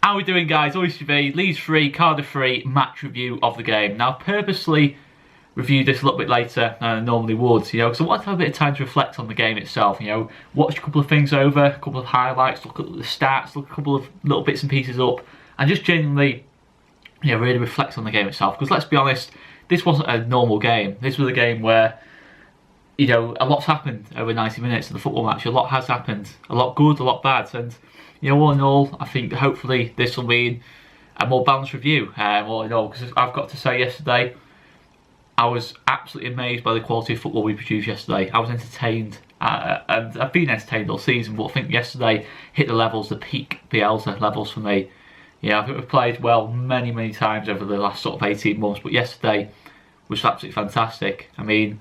How are we doing, guys? ALTV, Leeds 3, Cardiff 3, match review of the game. Now, I've purposely reviewed this a little bit later than I normally would, because I want to have a bit of time to reflect on the game itself, watch a couple of things over, a couple of highlights, look at the stats, look a couple of little bits and pieces up, and just genuinely, really reflect on the game itself. Because let's be honest, this wasn't a normal game. This was a game where, a lot's happened over 90 minutes of the football match. A lot has happened. A lot good, a lot bad. And, all in all, I think hopefully this will mean a more balanced review. All in all, because I've got to say yesterday, I was absolutely amazed by the quality of football we produced yesterday. I was entertained, and I've been entertained all season, but I think yesterday hit the levels, the peak Bielsa levels for me. I think we've played well many times over the last sort of 18 months, but yesterday was absolutely fantastic. I mean,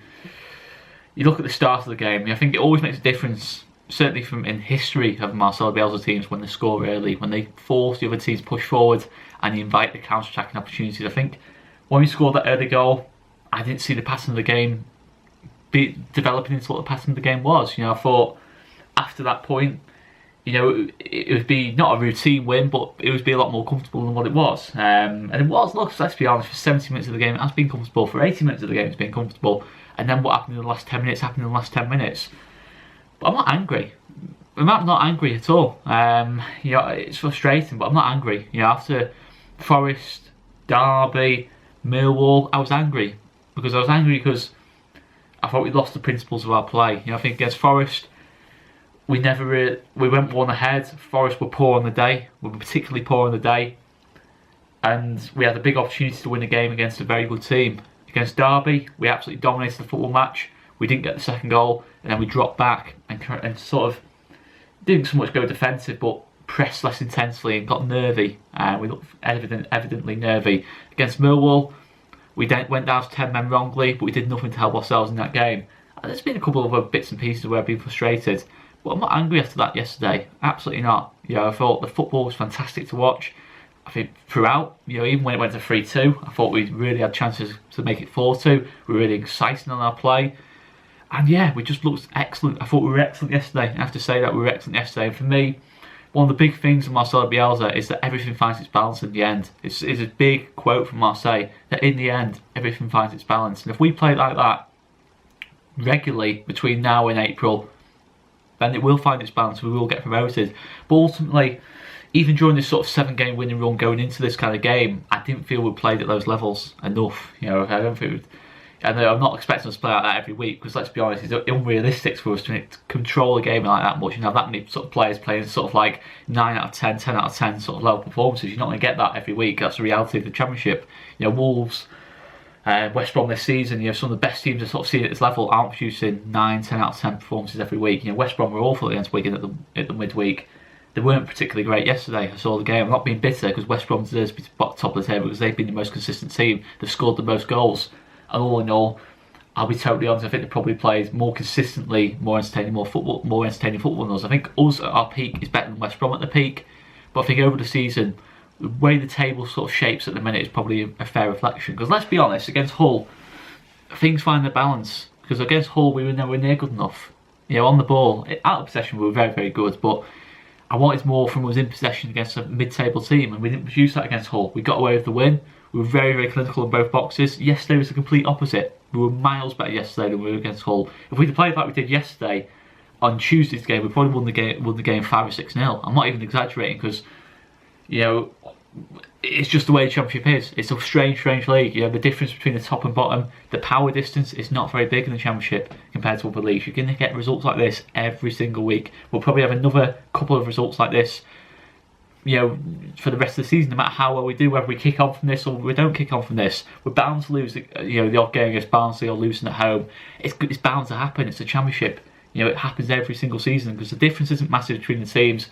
you look at the start of the game, I think it always makes a difference, certainly from in history of Marcelo Bielsa teams, when they score early, when they force the other teams to push forward and you invite the counter-attacking opportunities. I think when we scored that early goal, I didn't see the pattern of the game developing into what the pattern of the game was. I thought after that point, it would be not a routine win, but it would be a lot more comfortable than what it was. And it was, look, let's be honest, for 70 minutes of the game it has been comfortable, for 80 minutes of the game it's been comfortable, and then what happened in the last 10 minutes happened in the last 10 minutes. But I'm not angry. I'm not angry at all. It's frustrating, but I'm not angry. After Forest, Derby, Millwall, I was angry. Because I thought we lost the principles of our play. I think against Forest, we went one ahead. Forest were poor on the day. We were particularly poor on the day. And we had a big opportunity to win a game against a very good team. Against Derby, we absolutely dominated the football match. We didn't get the second goal, and then we dropped back and sort of didn't so much go defensive, but pressed less intensely and got nervy. We looked evidently nervy. Against Millwall, we went down to 10 men wrongly, but we did nothing to help ourselves in that game. And there's been a couple of other bits and pieces where I've been frustrated, but I'm not angry after that yesterday. Absolutely not. I thought the football was fantastic to watch. I think throughout, even when it went to 3-2, I thought we really had chances to make it 4-2. We were really exciting on our play. And we just looked excellent. I thought we were excellent yesterday. I have to say that we were excellent yesterday. And for me, one of the big things of Marcelo Bielsa is that everything finds its balance in the end. It's a big quote from Marseille, that in the end, everything finds its balance. And if we play like that regularly between now and April, then it will find its balance. We will get promoted. But ultimately, even during this sort of 7-game winning run going into this kind of game, I didn't feel we played at those levels enough. I don't think I'm not expecting us to play like that every week, because let's be honest, it's unrealistic for us to control a game like that much and have that many sort of players playing sort of like 9 out of 10, 10 out of 10 sort of level performances. You're not going to get that every week. That's the reality of the Championship. Wolves, West Brom this season, some of the best teams are sort of seeing at this level aren't producing 9, 10 out of 10 performances every week. West Brom were awful against Wigan at the midweek. They weren't particularly great yesterday. I saw the game. I'm not being bitter, because West Brom deserves to be top of the table because they've been the most consistent team. They've scored the most goals. And all in all, I'll be totally honest, I think they probably played more consistently, more entertaining football than us. I think us at our peak is better than West Brom at the peak. But I think over the season, the way the table sort of shapes at the minute is probably a fair reflection. Because let's be honest, against Hull, things find their balance. Because against Hull, we were nowhere near good enough. On the ball, out of possession, we were very good. But I wanted more from us in possession against a mid-table team, and we didn't produce that against Hull. We got away with the win. We were very clinical in both boxes. Yesterday was the complete opposite. We were miles better yesterday than we were against Hull. If we'd played like we did yesterday on Tuesday's game, we probably won the game 5 or 6-0. I'm not even exaggerating, because it's just the way the Championship is. It's a strange league. The difference between the top and bottom, the power distance is not very big in the Championship compared to other leagues. You're going to get results like this every single week. We'll probably have another couple of results like this, for the rest of the season, no matter how well we do, whether we kick on from this or we don't kick on from this. We're bound to lose, the odd game against Barnsley or losing at home. It's bound to happen. It's a Championship. It happens every single season, because the difference isn't massive between the teams.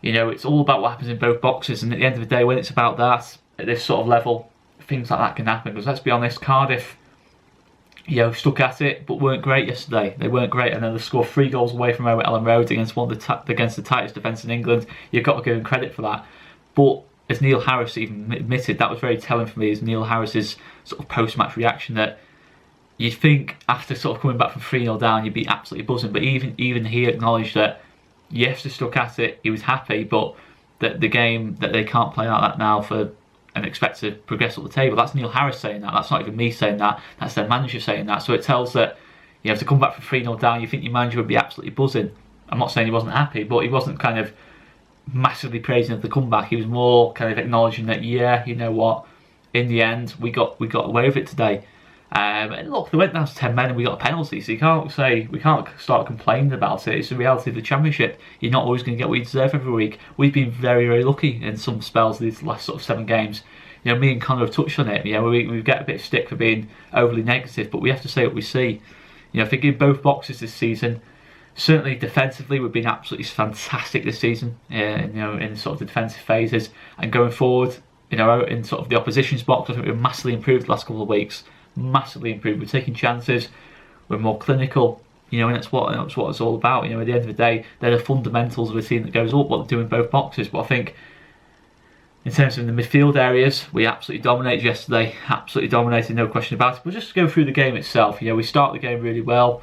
It's all about what happens in both boxes, and at the end of the day, when it's about that, at this sort of level, things like that can happen. Because let's be honest, Cardiff, stuck at it, but weren't great yesterday. They weren't great, and then they scored 3 goals away from home at Ellen Road against against the tightest defence in England. You've got to give them credit for that. But as Neil Harris even admitted, that was very telling for me, is Neil Harris's sort of post-match reaction, that you'd think after sort of coming back from 3-0 down, you'd be absolutely buzzing. But even he acknowledged that yes, they stuck at it. He was happy, but that the game that they can't play like that now and expect to progress up the table. That's Neil Harris saying that. That's not even me saying that. That's their manager saying that. So it tells that you have to come back from 3-0 down. You think your manager would be absolutely buzzing. I'm not saying he wasn't happy, but he wasn't kind of massively praising of the comeback. He was more kind of acknowledging that, yeah, you know what, in the end we got away with it today. And look, they went down to 10 men and we got a penalty, so we can't start complaining about it. It's the reality of the Championship. You're not always going to get what you deserve every week. We've been very, very lucky in some spells these last sort of 7 games. You know, me and Conor have touched on it. You know, we get a bit of stick for being overly negative, but we have to say what we see. You know, I think in both boxes this season, certainly defensively, we've been absolutely fantastic this season. You know, in sort of the defensive phases, and going forward, you know, in sort of the opposition's box, I think we've massively improved the last couple of weeks. Massively improved. We're taking chances. We're more clinical. You know, and that's what it's all about. You know, at the end of the day, they're the fundamentals of a team that goes up. What they do in both boxes. But I think, in terms of the midfield areas, we absolutely dominated yesterday. Absolutely dominated, no question about it. But just to go through the game itself, you know, we start the game really well.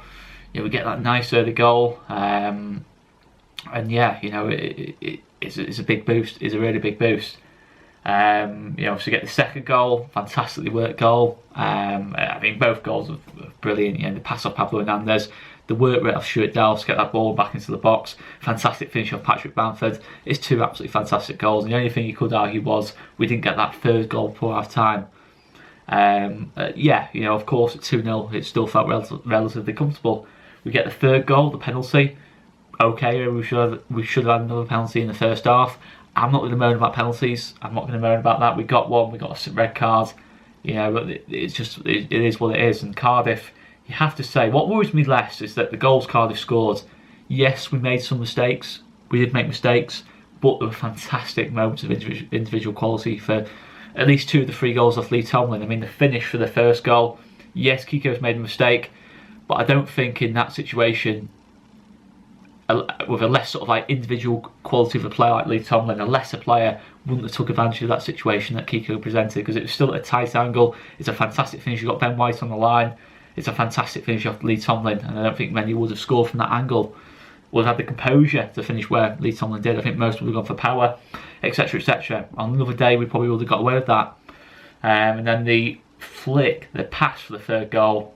You know, we get that nice early goal, and yeah, you know, it's a big boost. It's a really big boost. You know, to get the second goal, fantastically worked goal. I mean, both goals were brilliant. You know, the pass off Pablo Hernandez, the work rate off Stuart Dowell to get that ball back into the box, fantastic finish off Patrick Bamford. It's 2 absolutely fantastic goals. And the only thing you could argue was we didn't get that third goal before half time. Yeah, you know, of course at 2-0 it still felt relatively comfortable. We get the third goal, the penalty. Okay, we should have had another penalty in the first half. I'm not going to moan about penalties. I'm not going to moan about that. We got one. We got a red card. You know, but it's just it is what it is. And Cardiff, you have to say, what worries me less is that the goals Cardiff scored. Yes, we made some mistakes. We did make mistakes, but there were fantastic moments of individual quality for at least 2 of the 3 goals off Lee Tomlin. I mean, the finish for the first goal. Yes, Kiko's made a mistake, but I don't think in that situation, with a less sort of like individual quality of a player like Lee Tomlin, a lesser player wouldn't have took advantage of that situation that Kiko presented, because it was still at a tight angle. It's a fantastic finish. You've got Ben White on the line. It's a fantastic finish off Lee Tomlin, and I don't think many would have scored from that angle, would have had the composure to finish where Lee Tomlin did. I think most would have gone for power, etc, etc. On another day we probably would have got away with that. And then the flick, the pass for the third goal,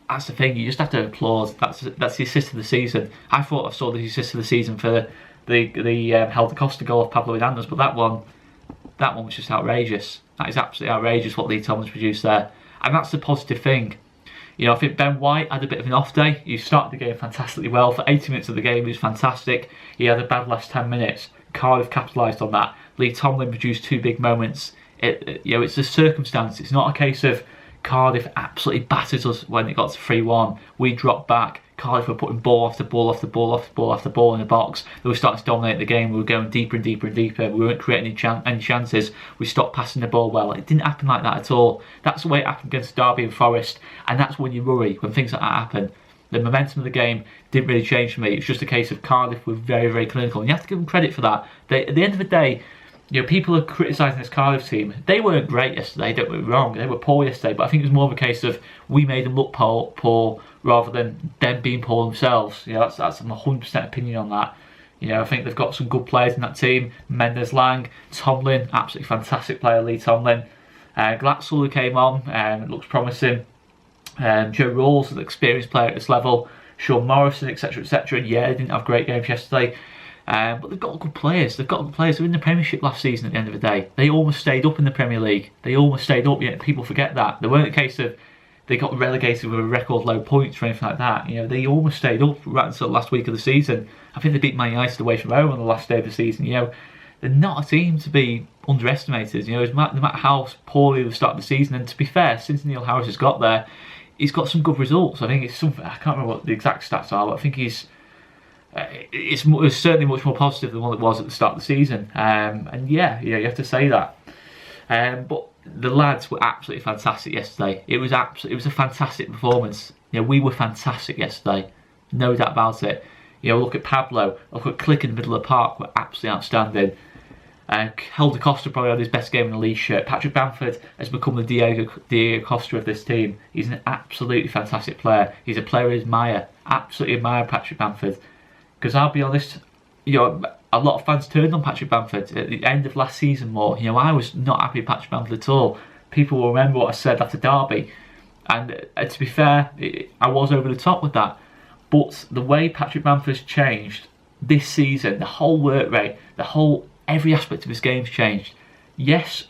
that's the thing, you just have to applaud. That's the assist of the season. I thought I saw the assist of the season for the Helder Costa goal of Pablo Hernandez, but that one was just outrageous. That is absolutely outrageous what Lee Tomlin's produced there, and that's the positive thing. You know, I think Ben White had a bit of an off day. He started the game fantastically well. For 80 minutes of the game, he was fantastic. He had a bad last 10 minutes. Cardiff capitalised on that. Lee Tomlin produced 2 big moments. You know, it's a circumstance. It's not a case of Cardiff absolutely battered us when it got to 3-1. We dropped back. Cardiff were putting ball after ball after ball after ball after ball in the box. They were starting to dominate the game. We were going deeper and deeper and deeper. We weren't creating any chances. We stopped passing the ball well. It didn't happen like that at all. That's the way it happened against Derby and Forest, and that's when you worry, when things like that happen. The momentum of the game didn't really change for me. It's just a case of Cardiff were very, very clinical, and you have to give them credit for that. At the end of the day, you know, people are criticising this Cardiff team. They weren't great yesterday, don't get me wrong. They were poor yesterday, but I think it was more of a case of we made them look poor rather than them being poor themselves. You know, that's a 100% opinion on that. You know, I think they've got some good players in that team. Mendes Lang, Tomlin, absolutely fantastic player, Lee Tomlin. Glatzel, who came on, looks promising. Joe Rawls, an experienced player at this level. Sean Morrison, etc, etc. Yeah, they didn't have great games yesterday. But they've got good players. They've got good players. They were in the Premiership last season at the end of the day. They almost stayed up in the Premier League. They almost stayed up, yet people forget that. They weren't a case of they got relegated with a record low points or anything like that. You know, they almost stayed up right until the last week of the season. I think they beat Man United away from home on the last day of the season. You know, they're not a team to be underestimated. You know, no matter how poorly they've started the season, and to be fair, since Neil Harris has got there, he's got some good results. I think it's something, I can't remember what the exact stats are, but I think it's certainly much more positive than what it was at the start of the season. And yeah, you have to say that. But the lads were absolutely fantastic yesterday. It was a fantastic performance. You know, we were fantastic yesterday, no doubt about it. You know, look at Pablo, look at Click in the middle of the park, were absolutely outstanding. Helder Costa probably had his best game in the Leeds shirt. Patrick Bamford has become the Diego Costa of this team. He's an absolutely fantastic player. He's a player I admire, absolutely admire Patrick Bamford. Because I'll be honest, you know, a lot of fans turned on Patrick Bamford at the end of last season more. You know, I was not happy with Patrick Bamford at all. People will remember what I said after Derby. And to be fair, I was over the top with that. But the way Patrick Bamford's changed this season, the whole work rate, every aspect of his game's changed. Yes,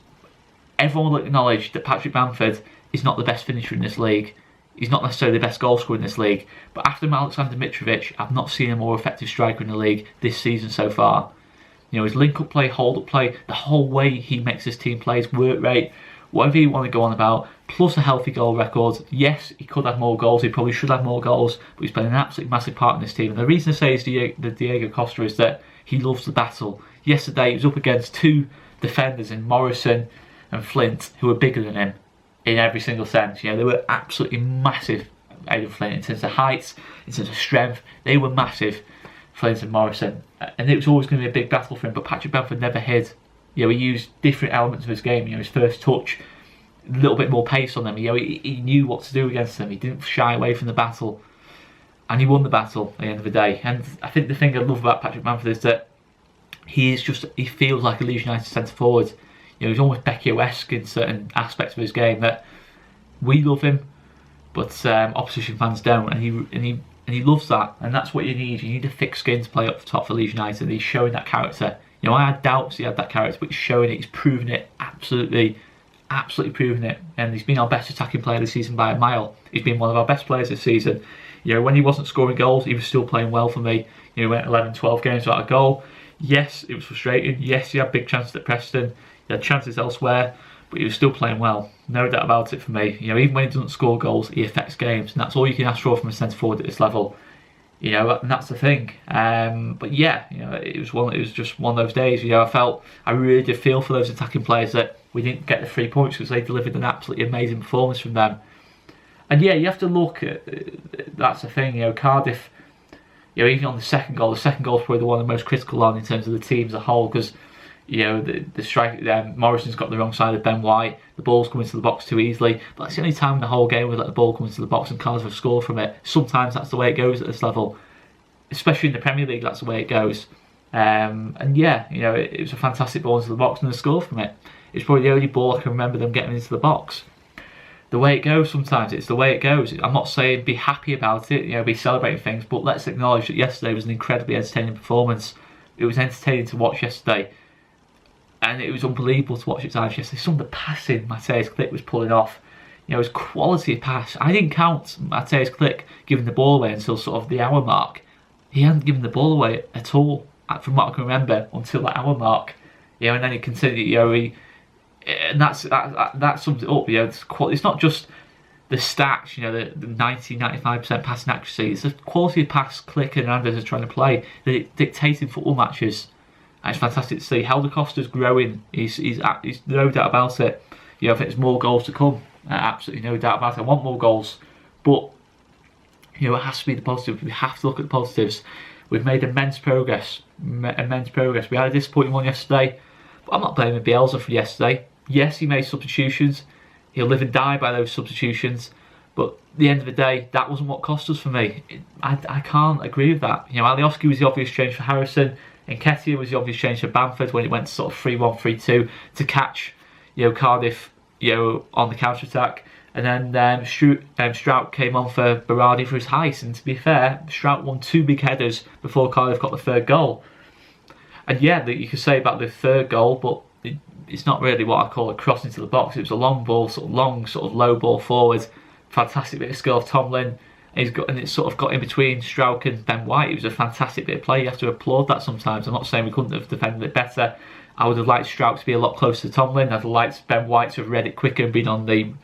everyone will acknowledge that Patrick Bamford is not the best finisher in this league. He's not necessarily the best goal scorer in this league. But after Alexander Mitrovic, I've not seen a more effective striker in the league this season so far. You know, his link-up play, hold-up play, the whole way he makes his team play, his work rate, whatever you want to go on about, plus a healthy goal record. Yes, he could have more goals, he probably should have more goals, but he's played an absolutely massive part in this team. And the reason I say is Diego Costa is that he loves the battle. Yesterday he was up against two defenders in Morrison and Flint who were bigger than him in every single sense. You know, they were absolutely massive, Aidan Flint, in terms of height, in terms of strength. They were massive, Flint and Morrison, and it was always going to be a big battle for him. But Patrick Bamford never hid. You know, he used different elements of his game. You know, his first touch, a little bit more pace on them. You know, he knew what to do against them. He didn't shy away from the battle, and he won the battle at the end of the day. And I think the thing I love about Patrick Bamford is that he feels like a Leeds United centre forward. You know, he's almost Becchio-esque in certain aspects of his game that we love him, but opposition fans don't, and he loves that, and that's what you need. You need a thick skin to play up the top for Leeds United, and he's showing that character. You know, I had doubts he had that character, but he's showing it. He's proven it, absolutely proven it, and he's been our best attacking player this season by a mile. He's been one of our best players this season. You know, when he wasn't scoring goals, he was still playing well for me. You know, he went 11, 12 games without a goal. Yes, it was frustrating. Yes, he had big chances at Preston. He had chances elsewhere, but he was still playing well. No doubt about it for me. You know, even when he doesn't score goals, he affects games, and that's all you can ask for from a centre forward at this level. You know, and that's the thing. But yeah, you know, it was just one of those days. You know, I really did feel for those attacking players that we didn't get the 3 points because they delivered an absolutely amazing performance from them. And yeah, you have to look at, that's the thing. You know, Cardiff. You know, even on the second goal is probably the one of the most critical on in terms of the team as a whole, because you know, the strike, Morrison's got the wrong side of Ben White, the ball's coming to the box too easily, but that's the only time in the whole game we let the ball come into the box and Cardiff have scored from it. Sometimes that's the way it goes at this level, especially in the Premier League, that's the way it goes. And yeah, you know, it was a fantastic ball into the box and they scored from it. It's probably the only ball I can remember them getting into the box. The way it goes sometimes, it's the way it goes. I'm not saying be happy about it, you know, be celebrating things, but let's acknowledge that yesterday was an incredibly entertaining performance. It was entertaining to watch yesterday. And it was unbelievable to watch at times yesterday. Some of the passing Matthijs Klick was pulling off. You know, his quality of pass. I didn't count Matthijs Klick giving the ball away until sort of the hour mark. He hadn't given the ball away at all, from what I can remember, until that hour mark. You know, and then he continued, you know, and that sums it up. You know, it's not just the stats, you know, the 90-95% passing accuracy. It's the quality of pass Klick and Hernandez are trying to play that it dictating football matches. And it's fantastic to see. Helder Costa's growing. He's no doubt about it. You know, I think there's more goals to come. Absolutely no doubt about it. I want more goals, but you know, it has to be the positive. We have to look at the positives. We've made immense progress. We had a disappointing one yesterday, but I'm not blaming Bielsa for yesterday. Yes, he made substitutions. He'll live and die by those substitutions. But at the end of the day, that wasn't what cost us for me. I can't agree with that. You know, Alioski was the obvious change for Harrison. Nketiah was the obvious change for Bamford when it went to sort of 3-1, 3-2 to catch, you know, Cardiff, you know, on the counter attack, and then Strout came on for Berardi for his height. And to be fair, Strout won 2 big headers before Cardiff got the third goal. And yeah, you could say about the third goal, but it's not really what I call a cross into the box. It was a long ball, sort of low ball forward. Fantastic bit of skill of Tomlin. And it sort of got in between Strauch and Ben White. It was a fantastic bit of play. You have to applaud that sometimes. I'm not saying we couldn't have defended it better. I would have liked Strauch to be a lot closer to Tomlin. I'd have liked Ben White to have read it quicker and been on the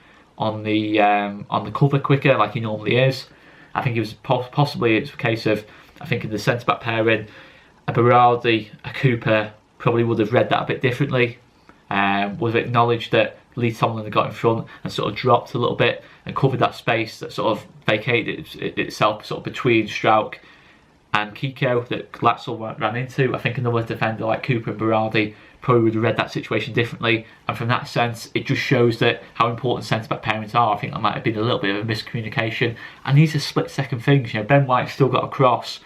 cover quicker like he normally is. I think it was possibly it's a case of, I think in the centre back pairing, a Berardi, a Cooper probably would have read that a bit differently. Would have acknowledged that Lee Tomlin had got in front and sort of dropped a little bit and covered that space that sort of vacated itself sort of between Strauch and Kiko that Glatzel ran into. I think another defender like Cooper and Berardi probably would have read that situation differently, and from that sense it just shows that how important centre-back pairings are. I think that might have been a little bit of a miscommunication, and these are split-second things. You know, Ben White still got a cross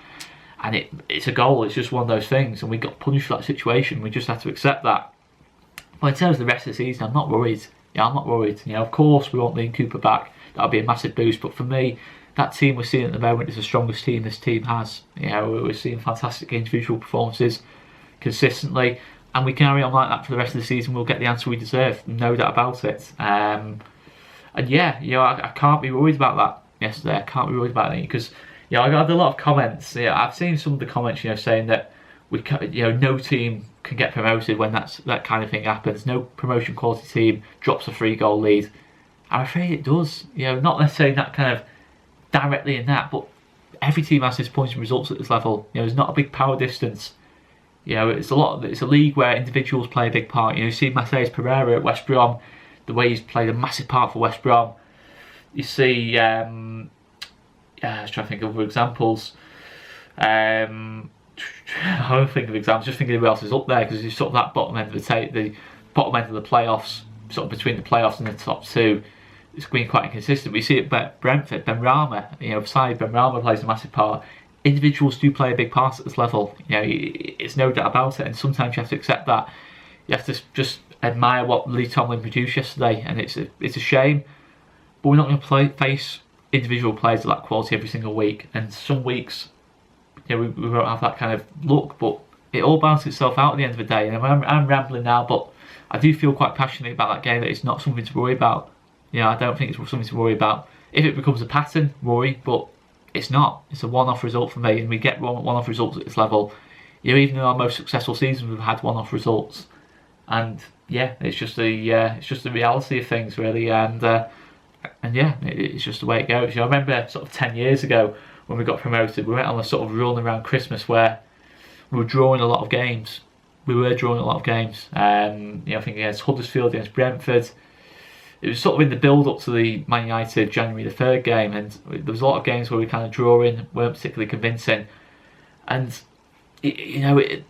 and it's a goal. It's just one of those things, and we got punished for that situation. We just had to accept that. But in terms of the rest of the season, I'm not worried. Yeah, I'm not worried. You know, of course we want Liam Cooper back. That'll be a massive boost. But for me, that team we're seeing at the moment is the strongest team this team has. You know, we're seeing fantastic individual performances consistently, and we carry on like that for the rest of the season. We'll get the answer we deserve, no doubt about it. And yeah, you know, I can't be worried about that yesterday. I can't be worried about it because, you know, I got a lot of comments. Yeah, I've seen some of the comments, you know, saying that no team can get promoted when that kind of thing happens. No promotion quality team drops a 3-goal lead. I'm afraid it does. You know, not necessarily that kind of directly in that, but every team has disappointing results at this level. You know, there's not a big power distance. You know, it's a league where individuals play a big part. You know, you see Matheus Pereira at West Brom, the way he's played a massive part for West Brom. You see, I was trying to think of other examples. I don't think of examples, just thinking of who else is up there, because it's sort of that bottom end of the bottom end of the playoffs, sort of between the playoffs and the top two. It's been quite inconsistent. We see it at Brentford, Benrahma, you know, Benrahma plays a massive part. Individuals do play a big part at this level. You know, it's no doubt about it, and sometimes you have to accept that. You have to just admire what Lee Tomlin produced yesterday, and it's a shame. But we're not going to face individual players of that quality every single week, and some weeks, you know, we won't have that kind of look. But it all balances itself out at the end of the day. And I'm rambling now, but I do feel quite passionate about that game. That it's not something to worry about. You know, I don't think it's something to worry about. If it becomes a pattern, worry, but it's not. It's a one-off result for me, and we get one-off results at this level. You know, even in our most successful seasons, we've had one-off results, and yeah, it's just the reality of things, really. And yeah, it's just the way it goes. You know, I remember sort of 10 years ago when we got promoted, we went on a sort of run around Christmas where we were drawing a lot of games. You know, I think against Huddersfield, against Brentford. It was sort of in the build-up to the Man United January the 3rd game, and there was a lot of games where we kind of drawing, weren't particularly convincing. And, it's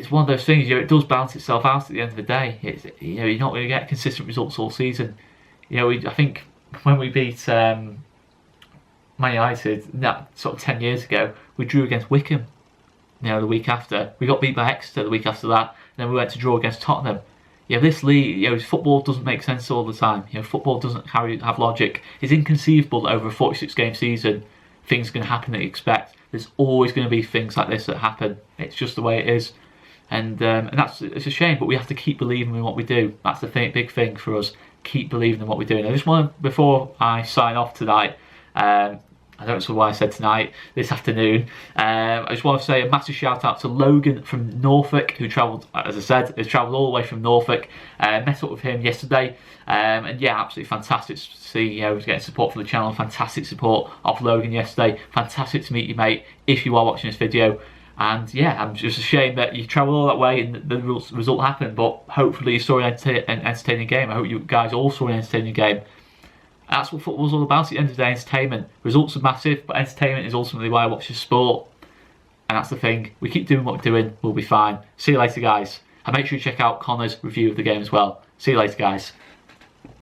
one of those things, you know, it does balance itself out at the end of the day. You know, you're not going to get consistent results all season. You know, I think when we beat Man United, that sort of 10 years ago, we drew against Wickham, you know, the week after. We got beat by Exeter the week after that, and then we went to draw against Tottenham. Yeah, this league, you know, football doesn't make sense all the time. You know, football doesn't have logic. It's inconceivable that over a 46-game season, things are going to happen that you expect. There's always going to be things like this that happen. It's just the way it is, and it's a shame. But we have to keep believing in what we do. That's the big thing for us. Keep believing in what we're doing. I just want to, before I sign off tonight, I don't know why I said tonight, this afternoon. I just want to say a massive shout out to Logan from Norfolk, who travelled, as I said, has travelled all the way from Norfolk. Met up with him yesterday, and yeah, absolutely fantastic to see, you know, getting support for the channel. Fantastic support of Logan yesterday. Fantastic to meet you, mate, if you are watching this video. And yeah, I'm just ashamed that you travelled all that way and the result happened, but hopefully you saw an entertaining game. I hope you guys all saw an entertaining game. That's what football's all about at the end of the day, entertainment. Results are massive, but entertainment is ultimately why I watch the sport. And that's the thing. We keep doing what we're doing, we'll be fine. See you later, guys. And make sure you check out Conor's review of the game as well. See you later, guys.